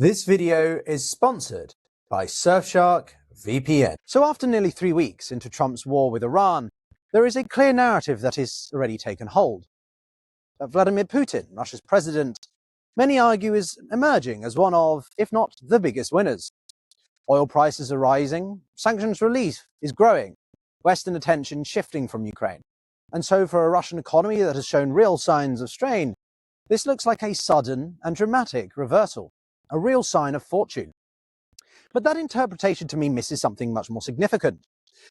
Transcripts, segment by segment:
This video is sponsored by Surfshark VPN. So after nearly 3 weeks into Trump's war with Iran, there is a clear narrative that is already taken hold. That Vladimir Putin, Russia's president, many argue is emerging as one of, if not the biggest winners. Oil prices are rising, sanctions relief is growing, Western attention shifting from Ukraine. And so for a Russian economy that has shown real signs of strain, this looks like a sudden and dramatic reversal. A real sign of fortune. But that interpretation to me misses something much more significant,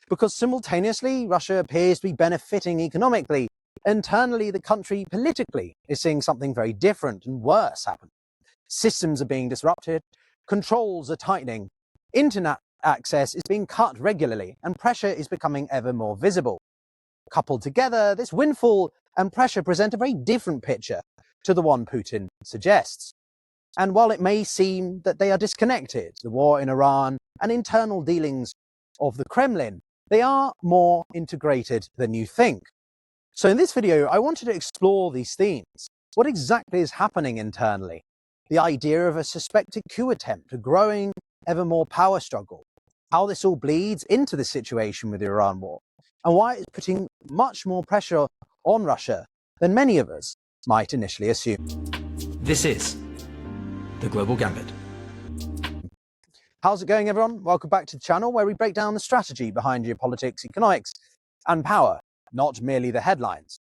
because simultaneously Russia appears to be benefiting economically. Internally, the country politically is seeing something very different and worse happen. Systems are being disrupted, controls are tightening, internet access is being cut regularly, and pressure is becoming ever more visible. Coupled together, this windfall and pressure present a very different picture to the one Putin suggests. And while it may seem that they are disconnected, the war in Iran and internal dealings of the Kremlin, they are more integrated than you think. So in this video, I wanted to explore these themes. What exactly is happening internally? The idea of a suspected coup attempt, a growing, ever more power struggle, how this all bleeds into the situation with the Iran war, and why it's putting much more pressure on Russia than many of us might initially assume. This is The Global Gambit. How's it going, everyone? Welcome back to the channel where we break down the strategy behind geopolitics, economics, and power, not merely the headlines.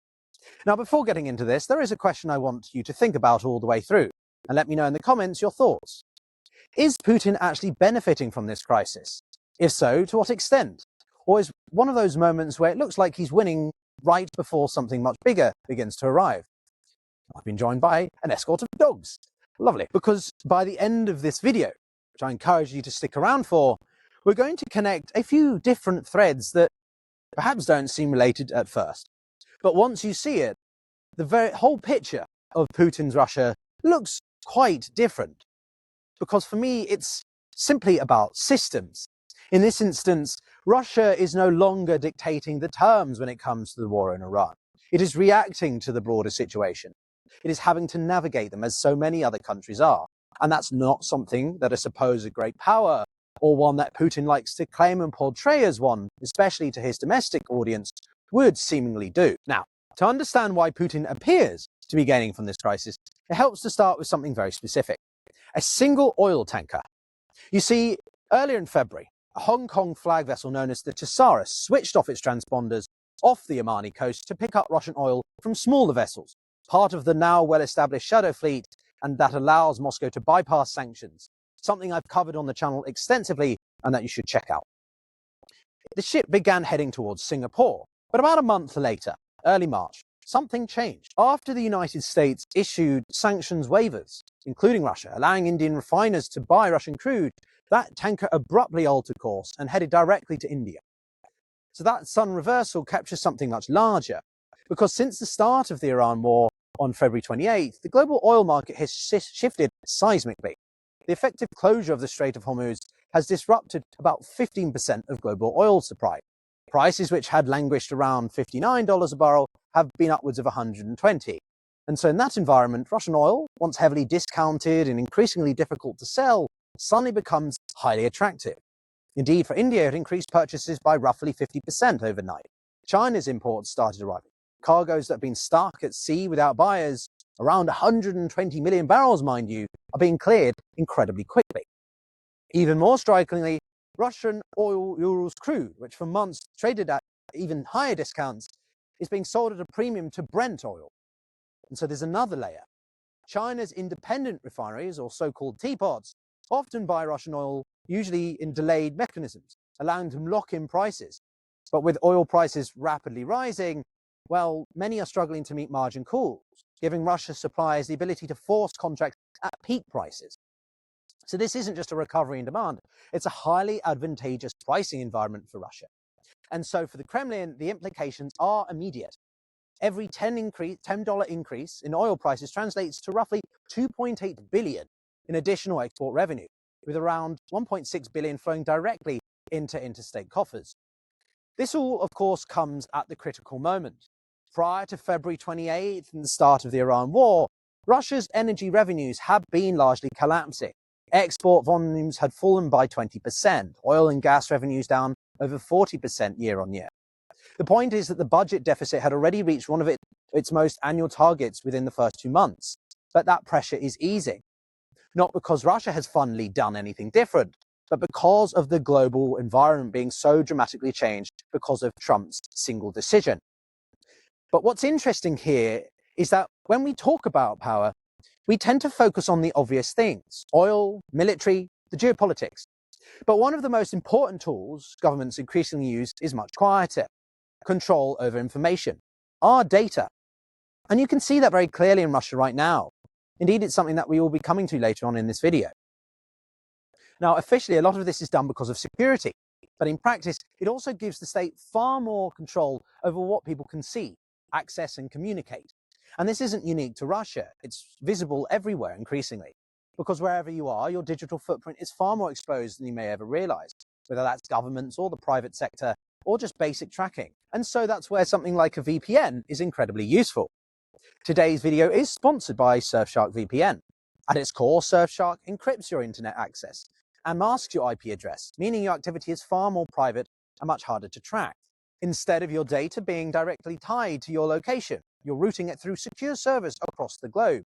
Now, before getting into this, there is a question I want you to think about all the way through, and let me know in the comments your thoughts. Is Putin actually benefiting from this crisis? If so, to what extent? Or is one of those moments where it looks like he's winning right before something much bigger begins to arrive? I've been joined by an escort of dogs. Lovely, because by the end of this video, which I encourage you to stick around for, we're going to connect a few different threads that perhaps don't seem related at first. But once you see it, the very whole picture of Putin's Russia looks quite different. Because for me, it's simply about systems. In this instance, Russia is no longer dictating the terms when it comes to the war in Iran. It is reacting to the broader situation. It is having to navigate them as so many other countries are. And that's not something that a supposed great power, or one that Putin likes to claim and portray as one, especially to his domestic audience, would seemingly do. Now, to understand why Putin appears to be gaining from this crisis, it helps to start with something very specific. A single oil tanker. You see, earlier in February, a Hong Kong flag vessel known as the Tesaurus switched off its transponders off the Omani coast to pick up Russian oil from smaller vessels, part of the now well-established Shadow Fleet, and that allows Moscow to bypass sanctions, something I've covered on the channel extensively and that you should check out. The ship began heading towards Singapore, but about a month later, early March, something changed. After the United States issued sanctions waivers, including Russia, allowing Indian refiners to buy Russian crude, that tanker abruptly altered course and headed directly to India. So that sudden reversal captures something much larger, because since the start of the Iran war on February 28th, the global oil market has shifted seismically. The effective closure of the Strait of Hormuz has disrupted about 15% of global oil supply. Prices which had languished around $59 a barrel have been upwards of $120. And so in that environment, Russian oil, once heavily discounted and increasingly difficult to sell, suddenly becomes highly attractive. Indeed, for India, it increased purchases by roughly 50% overnight. China's imports started arriving. Cargoes that have been stuck at sea without buyers, around 120 million barrels, mind you, are being cleared incredibly quickly. Even more strikingly, Russian oil Urals crude, which for months traded at even higher discounts, is being sold at a premium to Brent oil. And so there's another layer. China's independent refineries, or so-called teapots, often buy Russian oil, usually in delayed mechanisms, allowing them to lock in prices. But with oil prices rapidly rising, well, many are struggling to meet margin calls, giving Russia suppliers the ability to force contracts at peak prices. So this isn't just a recovery in demand, it's a highly advantageous pricing environment for Russia. And so for the Kremlin, the implications are immediate. Every $10 increase in oil prices translates to roughly 2.8 billion in additional export revenue, with around 1.6 billion flowing directly into interstate coffers. This all, of course, comes at the critical moment. Prior to February 28th and the start of the Iran war, Russia's energy revenues have been largely collapsing. Export volumes had fallen by 20%, oil and gas revenues down over 40% year on year. The point is that the budget deficit had already reached one of its most annual targets within the first 2 months, but that pressure is easing. Not because Russia has finally done anything different, but because of the global environment being so dramatically changed because of Trump's single decision. But what's interesting here is that when we talk about power, we tend to focus on the obvious things: oil, military, the geopolitics. But one of the most important tools governments increasingly use is much quieter: control over information, our data. And you can see that very clearly in Russia right now. Indeed, it's something that we will be coming to later on in this video. Now, officially, a lot of this is done because of security, but in practice, it also gives the state far more control over what people can see, access, and communicate. And this isn't unique to Russia. It's visible everywhere increasingly, because wherever you are, your digital footprint is far more exposed than you may ever realize, whether that's governments or the private sector, or just basic tracking. And so that's where something like a VPN is incredibly useful. Today's video is sponsored by Surfshark VPN. At its core, Surfshark encrypts your internet access and masks your IP address, meaning your activity is far more private and much harder to track. Instead of your data being directly tied to your location, you're routing it through secure servers across the globe.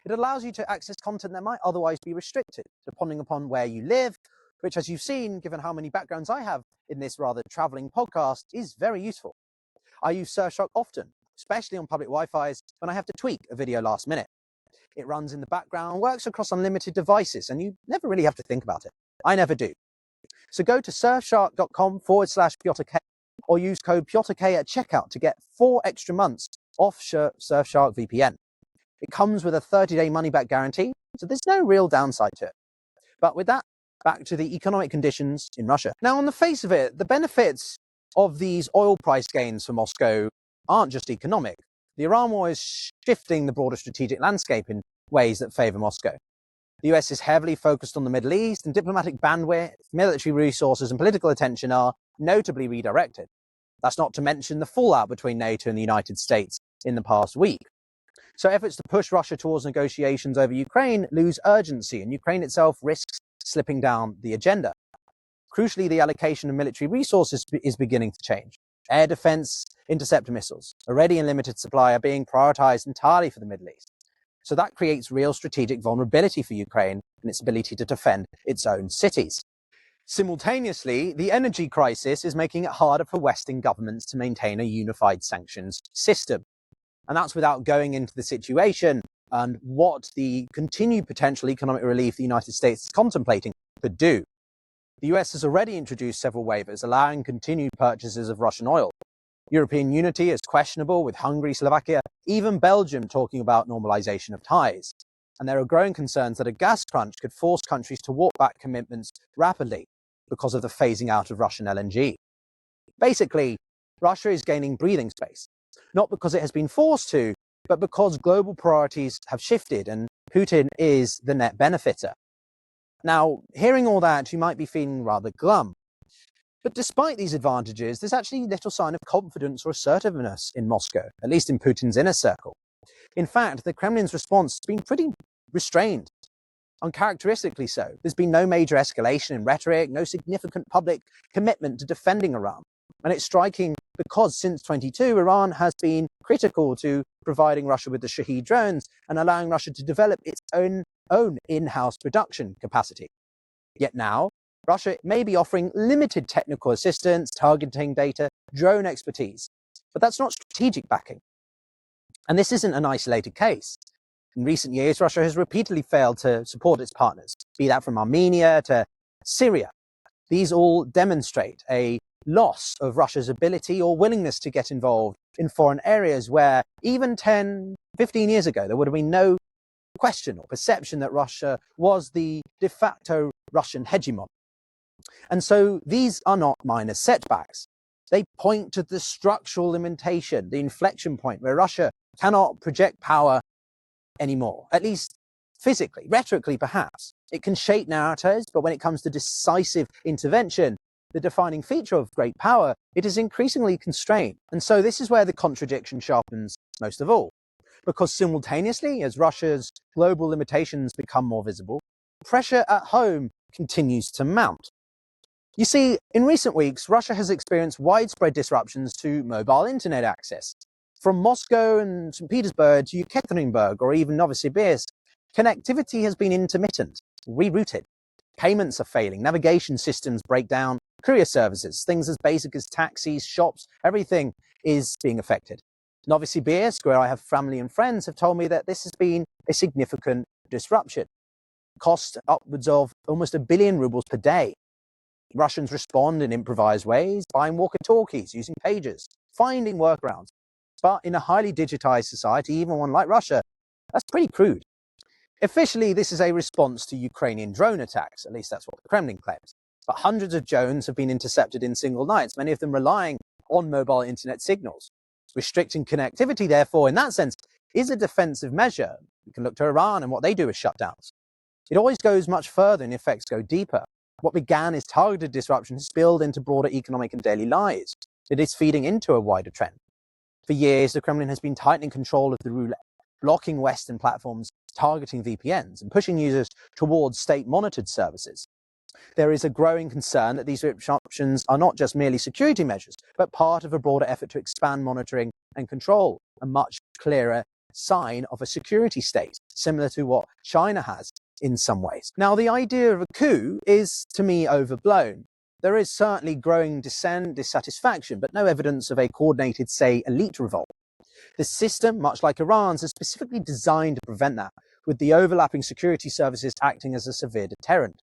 It allows you to access content that might otherwise be restricted, depending upon where you live, which, as you've seen, given how many backgrounds I have in this rather traveling podcast, is very useful. I use Surfshark often, especially on public Wi-Fi's when I have to tweak a video last minute. It runs in the background, works across unlimited devices, and you never really have to think about it. I never do. So go to surfshark.com/PyotrK or use code PyotrK at checkout to get 4 extra months off Surfshark VPN. It comes with a 30-day money-back guarantee, so there's no real downside to it. But with that, back to the economic conditions in Russia. Now, on the face of it, the benefits of these oil price gains for Moscow aren't just economic. The Iran war is shifting the broader strategic landscape in ways that favor Moscow. The US is heavily focused on the Middle East, and diplomatic bandwidth, military resources, and political attention are notably redirected. That's not to mention the fallout between NATO and the United States in the past week. So efforts to push Russia towards negotiations over Ukraine lose urgency, and Ukraine itself risks slipping down the agenda. Crucially, the allocation of military resources is beginning to change. Air defense, interceptor missiles, already in limited supply, are being prioritized entirely for the Middle East. So that creates real strategic vulnerability for Ukraine and its ability to defend its own cities. Simultaneously, the energy crisis is making it harder for Western governments to maintain a unified sanctions system. And that's without going into the situation and what the continued potential economic relief the United States is contemplating could do. The US has already introduced several waivers allowing continued purchases of Russian oil. European unity is questionable, with Hungary, Slovakia, even Belgium talking about normalization of ties. And there are growing concerns that a gas crunch could force countries to walk back commitments rapidly because of the phasing out of Russian LNG. Basically, Russia is gaining breathing space, not because it has been forced to, but because global priorities have shifted and Putin is the net benefiter. Now, hearing all that, you might be feeling rather glum. But despite these advantages, there's actually little sign of confidence or assertiveness in Moscow, at least in Putin's inner circle. In fact, the Kremlin's response has been pretty restrained, uncharacteristically so. There's been no major escalation in rhetoric, no significant public commitment to defending Iran. And it's striking because since 2022, Iran has been critical to providing Russia with the Shahed drones and allowing Russia to develop its own in-house production capacity. Yet now, Russia may be offering limited technical assistance, targeting data, drone expertise, but that's not strategic backing. And this isn't an isolated case. In recent years, Russia has repeatedly failed to support its partners, be that from Armenia to Syria. These all demonstrate a loss of Russia's ability or willingness to get involved in foreign areas where even 10, 15 years ago, there would have been no question or perception that Russia was the de facto Russian hegemon. And so these are not minor setbacks. They point to the structural limitation, the inflection point where Russia cannot project power anymore, at least physically, rhetorically perhaps. It can shape narratives, but when it comes to decisive intervention, the defining feature of great power, it is increasingly constrained. And so this is where the contradiction sharpens most of all. Because simultaneously, as Russia's global limitations become more visible, pressure at home continues to mount. You see, in recent weeks, Russia has experienced widespread disruptions to mobile internet access. From Moscow and St. Petersburg to Yekaterinburg or even Novosibirsk, connectivity has been intermittent, rerouted. Payments are failing, navigation systems break down, courier services, things as basic as taxis, shops, everything is being affected. Novosibirsk, where I have family and friends, have told me that this has been a significant disruption. Cost upwards of almost 1 billion rubles per day. Russians respond in improvised ways, buying walkie-talkies, using pagers, finding workarounds. But in a highly digitized society, even one like Russia, that's pretty crude. Officially, this is a response to Ukrainian drone attacks, at least that's what the Kremlin claims. But hundreds of drones have been intercepted in single nights, many of them relying on mobile internet signals. Restricting connectivity, therefore, in that sense, is a defensive measure. You can look to Iran and what they do as shutdowns. It always goes much further and the effects go deeper. What began as targeted disruption has spilled into broader economic and daily lives. It is feeding into a wider trend. For years, the Kremlin has been tightening control of the roulette, blocking Western platforms, targeting VPNs, and pushing users towards state-monitored services. There is a growing concern that these disruptions are not just merely security measures, but part of a broader effort to expand monitoring and control, a much clearer sign of a security state, similar to what China has in some ways. Now, the idea of a coup is, to me, overblown. There is certainly growing dissent, dissatisfaction, but no evidence of a coordinated, say, elite revolt. The system, much like Iran's, is specifically designed to prevent that, with the overlapping security services acting as a severe deterrent.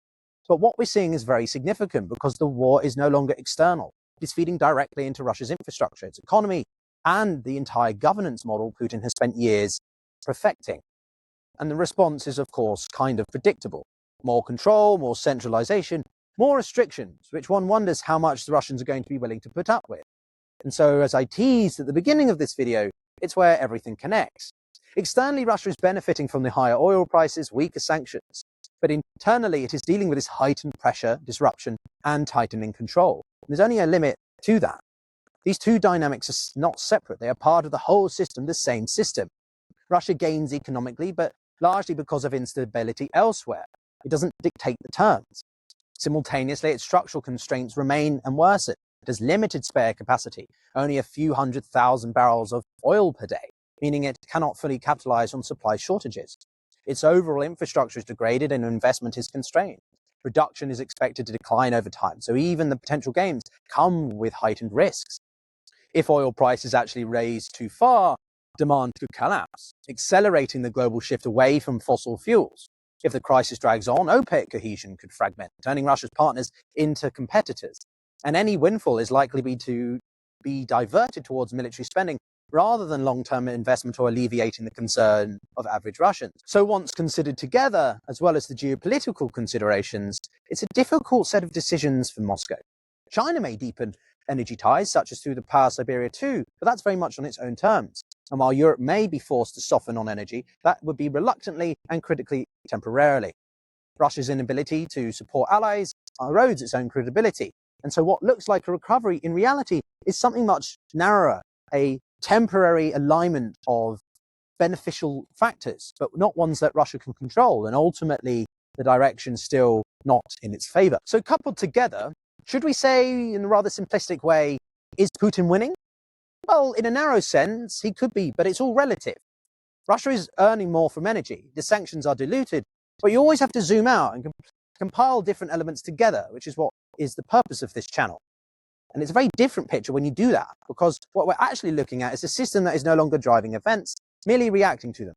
But what we're seeing is very significant because the war is no longer external. It's feeding directly into Russia's infrastructure, its economy, and the entire governance model Putin has spent years perfecting. And the response is, of course, kind of predictable. More control, more centralization, more restrictions, which one wonders how much the Russians are going to be willing to put up with. And so, as I teased at the beginning of this video, it's where everything connects. Externally, Russia is benefiting from the higher oil prices, weaker sanctions. But internally, it is dealing with this heightened pressure, disruption, and tightening control. And there's only a limit to that. These two dynamics are not separate. They are part of the whole system, the same system. Russia gains economically, but largely because of instability elsewhere. It doesn't dictate the terms. Simultaneously, its structural constraints remain and worsen. It has limited spare capacity, only a few 100,000 barrels of oil per day, meaning it cannot fully capitalize on supply shortages. Its overall infrastructure is degraded and investment is constrained. Production is expected to decline over time, so even the potential gains come with heightened risks. If oil prices actually raise too far, demand could collapse, accelerating the global shift away from fossil fuels. If the crisis drags on, OPEC cohesion could fragment, turning Russia's partners into competitors. And any windfall is likely to be diverted towards military spending rather than long-term investment or alleviating the concern of average Russians. So once considered together, as well as the geopolitical considerations, it's a difficult set of decisions for Moscow. China may deepen energy ties, such as through the Power Siberia 2, but that's very much on its own terms. And while Europe may be forced to soften on energy, that would be reluctantly and critically temporarily. Russia's inability to support allies erodes its own credibility. And so what looks like a recovery in reality is something much narrower, a temporary alignment of beneficial factors, but not ones that Russia can control. And ultimately, the direction still not in its favor. So coupled together, should we say in a rather simplistic way, is Putin winning? Well, in a narrow sense, he could be, but it's all relative. Russia is earning more from energy. The sanctions are diluted, but you always have to zoom out and compile different elements together, which is what is the purpose of this channel. And it's a very different picture when you do that, because what we're actually looking at is a system that is no longer driving events, merely reacting to them.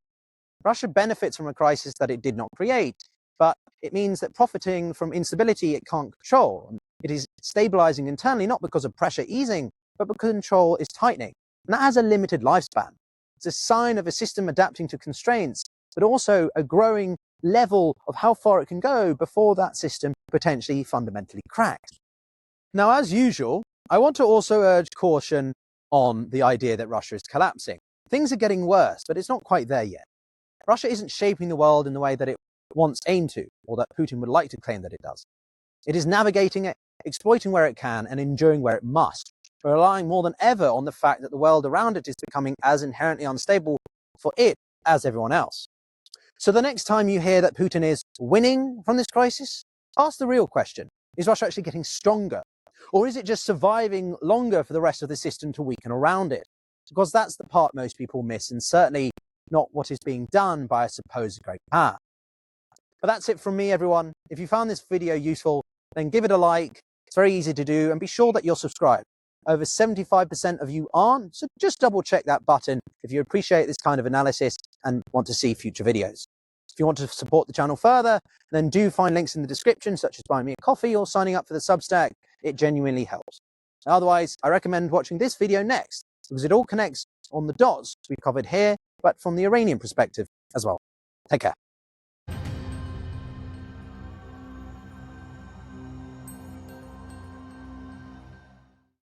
Russia benefits from a crisis that it did not create, but it means that profiting from instability it can't control. It is stabilizing internally, not because of pressure easing, but because control is tightening. And that has a limited lifespan. It's a sign of a system adapting to constraints, but also a growing level of how far it can go before that system potentially fundamentally cracks. Now, as usual, I want to also urge caution on the idea that Russia is collapsing. Things are getting worse, but it's not quite there yet. Russia isn't shaping the world in the way that it once aimed to, or that Putin would like to claim that it does. It is navigating it, exploiting where it can, and enduring where it must, relying more than ever on the fact that the world around it is becoming as inherently unstable for it as everyone else. So the next time you hear that Putin is winning from this crisis, ask the real question. Is Russia actually getting stronger? Or is it just surviving longer for the rest of the system to weaken around it? Because that's the part most people miss, and certainly not what is being done by a supposed great power. But that's it from me, everyone. If you found this video useful, then give it a like. It's very easy to do, and be sure that you're subscribed. Over 75% of you aren't, so just double check that button if you appreciate this kind of analysis and want to see future videos. If you want to support the channel further, then do find links in the description, such as buying me a coffee or signing up for the Substack. It genuinely helps. Otherwise, I recommend watching this video next, because it all connects on the dots we've covered here, but from the Iranian perspective as well. Take care.